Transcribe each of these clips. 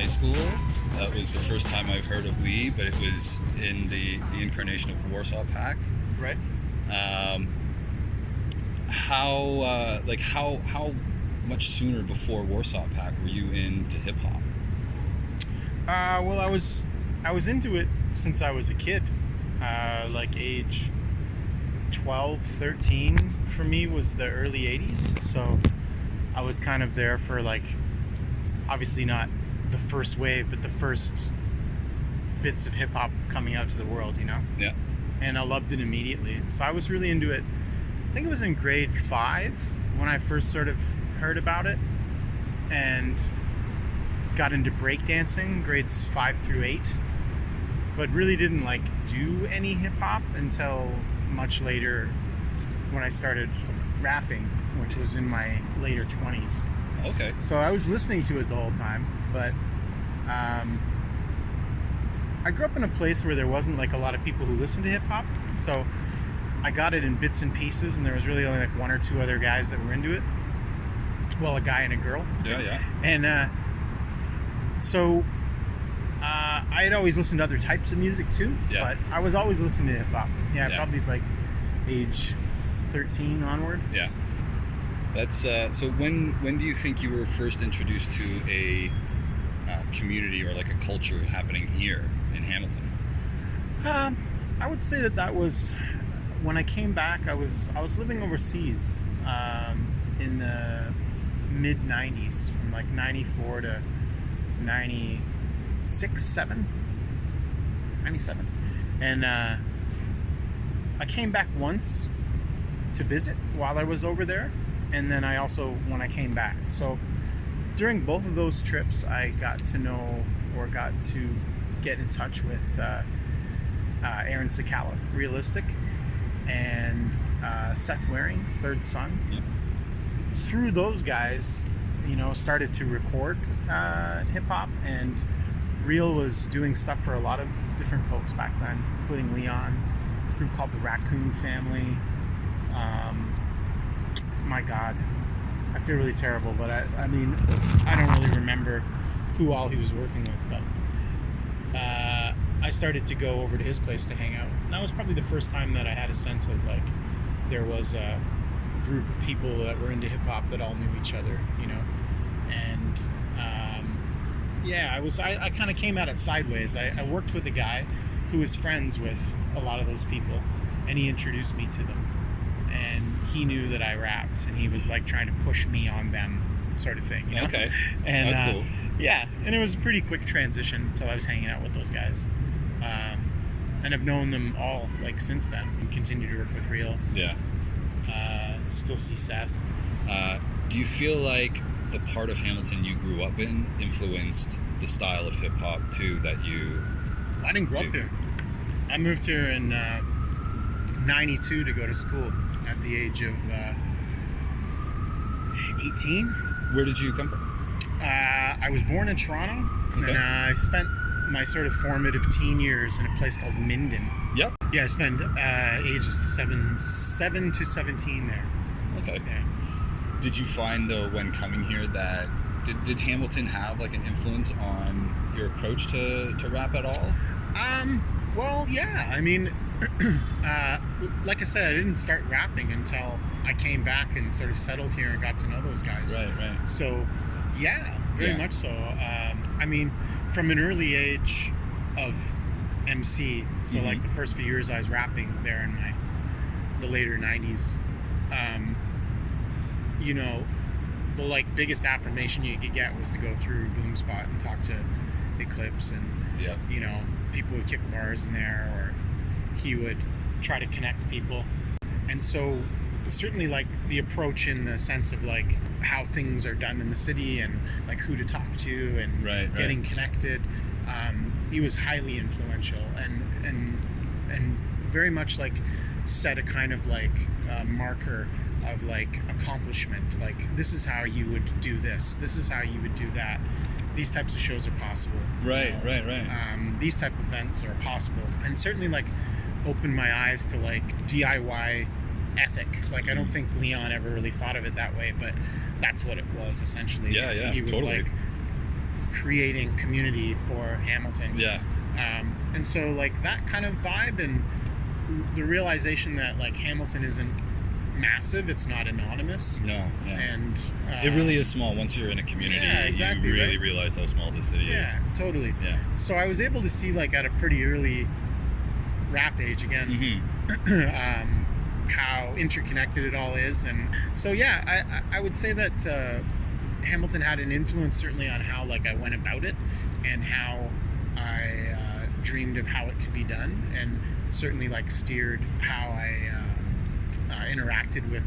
high school. That was the first time I've heard of Lee, but it was in the incarnation of Warsaw Pack. Right. How much sooner before Warsaw Pack were you into hip hop? Well, I was into it since I was a kid. Like age 12, 13 for me was the early 80s. So I was kind of there for, like, obviously not the first wave, but the first bits of hip hop coming out to the world, you know? Yeah. And I loved it immediately. So I was really into it. I think it was in grade 5 when I first sort of heard about it and got into breakdancing, grades 5 through 8. But really didn't, like, do any hip hop until much later when I started rapping, which was in my later 20s. Okay. So I was listening to it the whole time, but I grew up in a place where there wasn't, like, a lot of people who listened to hip hop. So I got it in bits and pieces, and there was really only, like, 1 or 2 other guys that were into it. Well, a guy and a girl. Yeah. And so I had always listened to other types of music too, but I was always listening to hip hop. Yeah, probably like age 13 onward. Yeah. That's so. When do you think you were first introduced to a community or like a culture happening here in Hamilton? I would say that was when I came back. I was living overseas in the mid 90s, from like 94 to 97, and I came back once to visit while I was over there, and then I also when I came back. So during both of those trips, I got to know or got to get in touch with Aaron Sakala, Realistic, and Seth Waring, Third Son. Yeah. Through those guys, you know, started to record hip hop, and Real was doing stuff for a lot of different folks back then, including Leon, a group called the Raccoon Family. My God, I feel really terrible, but I mean, I don't really remember who all he was working with, but I started to go over to his place to hang out. And that was probably the first time that I had a sense of, like, there was a group of people that were into hip hop that all knew each other, you know. And I kind of came at it sideways. I worked with a guy who was friends with a lot of those people, and he introduced me to them. And he knew that I rapped, and he was like trying to push me on them, sort of thing, you know? Okay. And that's cool. Yeah, and it was a pretty quick transition until I was hanging out with those guys. And I've known them all, like, since then, and continue to work with Real. Yeah. Still see Seth. Do you feel like the part of Hamilton you grew up in influenced the style of hip hop too that you? I didn't grow up here. I moved here in '92 to go to school at the age of 18. Where did you come from? I was born in Toronto, Okay. and I spent my sort of formative teen years in a place called Minden. Yep. Yeah, I spent ages 7 to 17 there. Okay. Yeah. Did you find, though, when coming here, that did Hamilton have, like, an influence on your approach to rap at all? Well, yeah. I mean, like I said, I didn't start rapping until I came back and sort of settled here and got to know those guys. Right. So, yeah, very much so. I mean, from an early age of emcee, so like the first few years I was rapping there in the later 90s, you know, the, like, biggest affirmation you could get was to go through BoomSpot and talk to Eclipse, and you know, people would kick bars in there, or he would try to connect people. And so certainly, like, the approach in the sense of, like, how things are done in the city and, like, who to talk to and getting connected, he was highly influential and very much, like, set a kind of, like, marker of, like, accomplishment. Like, this is how you would do this is how you would do that. These types of shows are possible. Right. These type of events are possible, and certainly, like, opened my eyes to, like, DIY ethic. Like, I don't think Leon ever really thought of it that way, but that's what it was essentially. Yeah, He was totally. like creating community for Hamilton. Yeah. And so like that kind of vibe, and the realization that like Hamilton isn't massive, it's not anonymous. No. Yeah. And it really is small. Once you're in a community, yeah, exactly, you really right? realize how small this city is. Yeah, totally. Yeah. So I was able to see like at a pretty early rap age again, Mm-hmm. how interconnected it all is. And so yeah, I would say that Hamilton had an influence certainly on how like I went about it and how I dreamed of how it could be done, and certainly like steered how I interacted with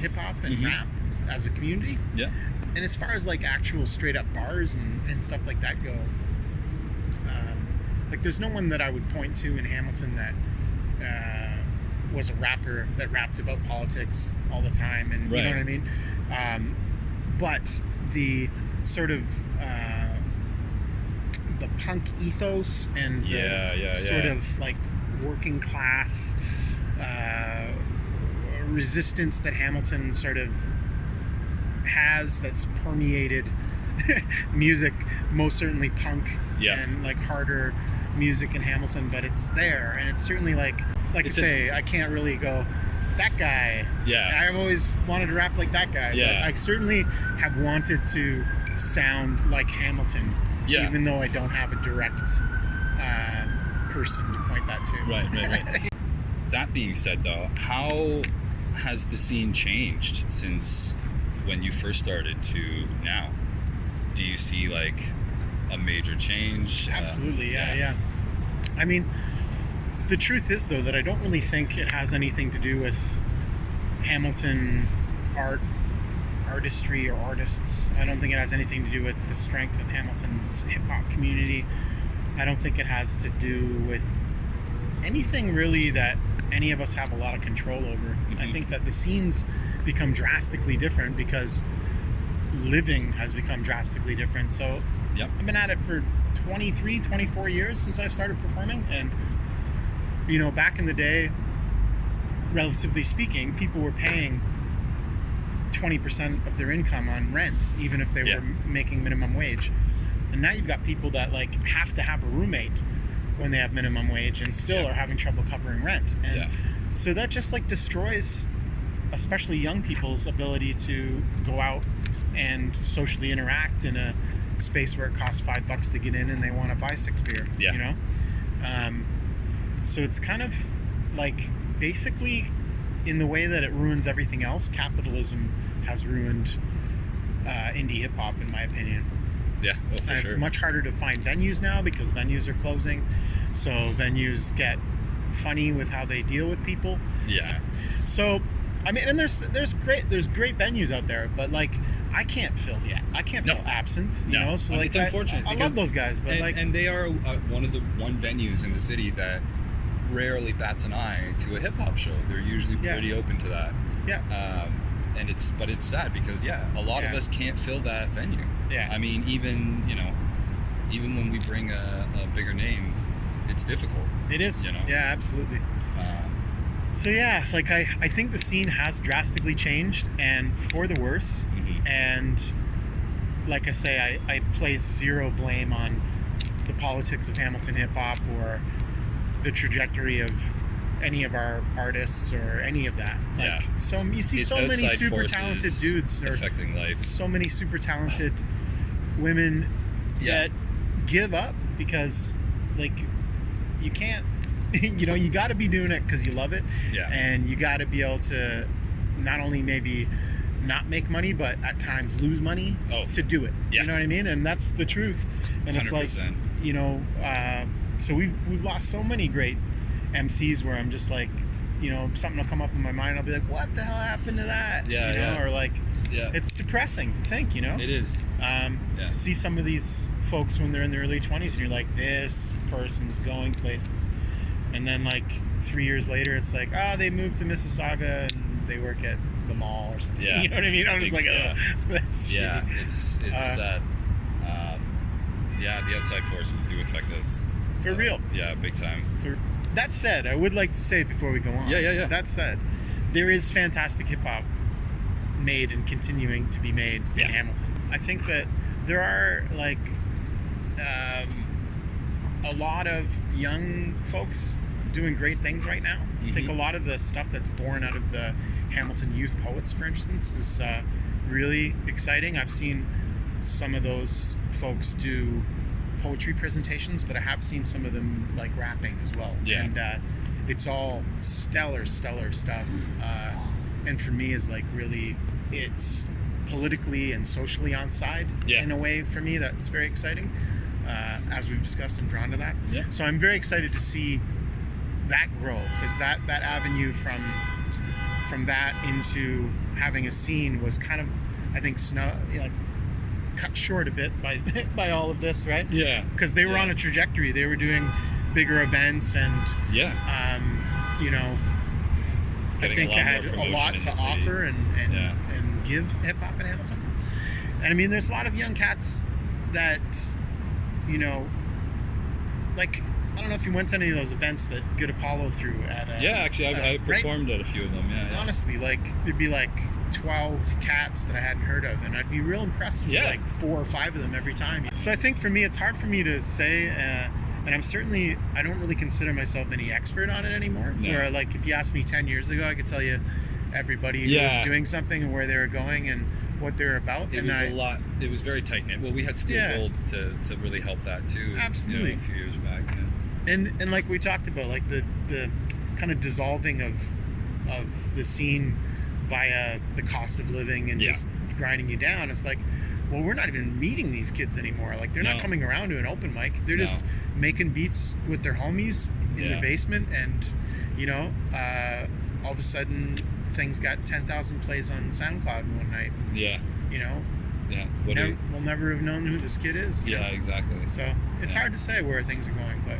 hip-hop and Mhm. rap as a community. Yeah. And as far as like actual straight up bars and stuff like that go, like there's no one that I would point to in Hamilton that was a rapper that rapped about politics all the time, and you know Right. what I mean. But the sort of the punk ethos and the sort of like working class resistance that Hamilton sort of has, that's permeated music, most certainly punk and like harder music in Hamilton, but it's there, and it's certainly like It's I say, I can't really go that guy. Yeah. I've always wanted to rap like that guy. Yeah. But I certainly have wanted to sound like Hamilton, Yeah. even though I don't have a direct person to point that to. Right. That being said, though, how has the scene changed since when you first started to now? Do you see like a major change? Absolutely, yeah. I mean, the truth is, though, that I don't really think it has anything to do with Hamilton artistry or artists. I don't think it has anything to do with the strength of Hamilton's hip-hop community. I don't think it has to do with anything really that any of us have a lot of control over. Mm-hmm. I think that the scene's become drastically different because living has become drastically different. So Yep. I've been at it for 23, 24 years since I started performing, and you know, back in the day, relatively speaking, people were paying 20% of their income on rent, even if they were making minimum wage. And now you've got people that like have to have a roommate when they have minimum wage and still are having trouble covering rent. And so that just like destroys especially young people's ability to go out and socially interact in a space where it costs $5 to get in and they want to buy 6 beer, you know? So it's kind of like basically in the way that it ruins everything else, capitalism has ruined indie hip hop, in my opinion. Yeah, well, for It's sure. much harder to find venues now because venues are closing. So venues get funny with how they deal with people. Yeah. So, I mean, and there's great venues out there, but like I can't fill Absinthe, you know. So like it's unfortunate. I love those guys, but and they are one venues in the city that rarely bats an eye to a hip hop show. They're usually pretty open to that. Yeah. And it's sad because a lot of us can't fill that venue. Yeah. I mean, even when we bring a bigger name, it's difficult. It is. You know. Yeah, absolutely. So yeah, like I think the scene has drastically changed, and for the worse. Mm-hmm. And like I say, I place zero blame on the politics of Hamilton hip hop or the trajectory of any of our artists or any any of that. So you see it's so many outside super forces talented dudes affecting life. so many super talented women that give up because like you can't you know, you got to be doing it because you love it, and you got to be able to not only maybe not make money but at times lose money to do it. You know what I mean? And that's the truth. And 100%. It's like, you know, so we've lost so many great MCs where I'm just like, you know, something will come up in my mind, I'll be like, what the hell happened to that? You know, or like it's depressing to think, you know. It is. See some of these folks when they're in their early 20s and you're like, this person's going places, and then like 3 years later it's like, they moved to Mississauga and they work at the mall or something. You know what I mean? I'm just like, that's shitty. It's sad. The outside forces do affect us. For real. Yeah, big time. That said, I would like to say before we go on. Yeah. That said, there is fantastic hip hop made and continuing to be made in Hamilton. I think that there are like a lot of young folks doing great things right now. I think a lot of the stuff that's born out of the Hamilton Youth Poets, for instance, is really exciting. I've seen some of those folks do poetry presentations, but I have seen some of them like rapping as well. Yeah. And it's all stellar stuff. And for me is like really, it's politically and socially on side in a way for me that's very exciting. As we've discussed, I'm drawn to that. Yeah. So I'm very excited to see that grow, because that avenue from that into having a scene was kind of, I think, cut short a bit by all of this, right? Yeah. Because they were on a trajectory. They were doing bigger events and you know, Getting I think I had a lot to offer and give hip hop in Hamilton. And I mean, there's a lot of young cats that, you know, like, I don't know if you went to any of those events that Good Apollo threw at. Actually, I performed at a few of them. Yeah. Honestly, like, there'd be like 12 cats that I hadn't heard of, and I'd be real impressed with like 4 or 5 of them every time. So I think for me, it's hard for me to say, and I don't really consider myself any expert on it anymore. No. Where, like, if you asked me 10 years ago, I could tell you everybody who was doing something and where they were going and what they're about. It was a lot. It was very tight knit. Well, we had Steel Gold to really help that too. Absolutely. You know, a few years back. Yeah. And like we talked about, like the kind of dissolving of the scene via the cost of living and just grinding you down. It's like, well, we're not even meeting these kids anymore. Like, they're not coming around to an open mic. They're just making beats with their homies in their basement, and you know, all of a sudden things got 10,000 plays on SoundCloud in one night. Yeah. You know. Yeah. We'll never have known who this kid is. Yeah, exactly. So it's hard to say where things are going, but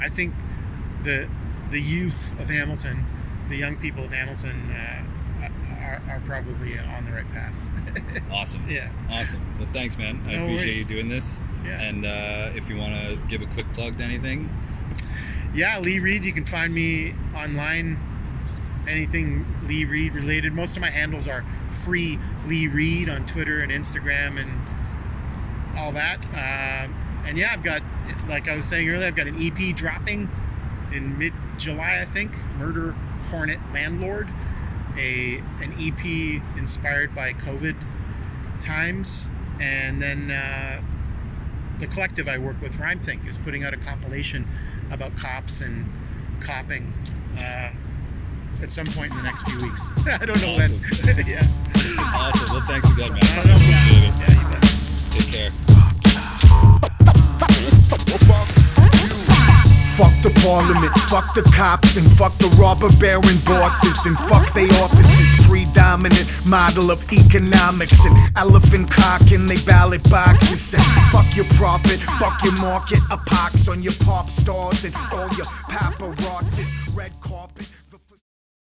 I think the youth of Hamilton, the young people of Hamilton, are probably on the right path. Awesome. Yeah. Awesome. Well, thanks, man. I appreciate you doing this. Yeah. And if you want to give a quick plug to anything. Yeah, Lee Reed. You can find me online. Anything Lee Reed related. Most of my handles are free Lee Reed on Twitter and Instagram and all that. And yeah, I've got, like I was saying earlier, I've got an EP dropping in mid-July, I think. Murder Hornet Landlord. An EP inspired by COVID times. And then the collective I work with, Rhyme Think, is putting out a compilation about cops and copping at some point in the next few weeks. I don't know when. Yeah. Awesome. Well, thanks again, man. I appreciate it. Yeah, you bet. Take care. Fuck the parliament, fuck the cops, and fuck the robber baron bosses, and fuck they offices. Predominant model of economics, and elephant cock in they ballot boxes. And fuck your profit, fuck your market, a pox on your pop stars and all your paparazzis. Red carpet.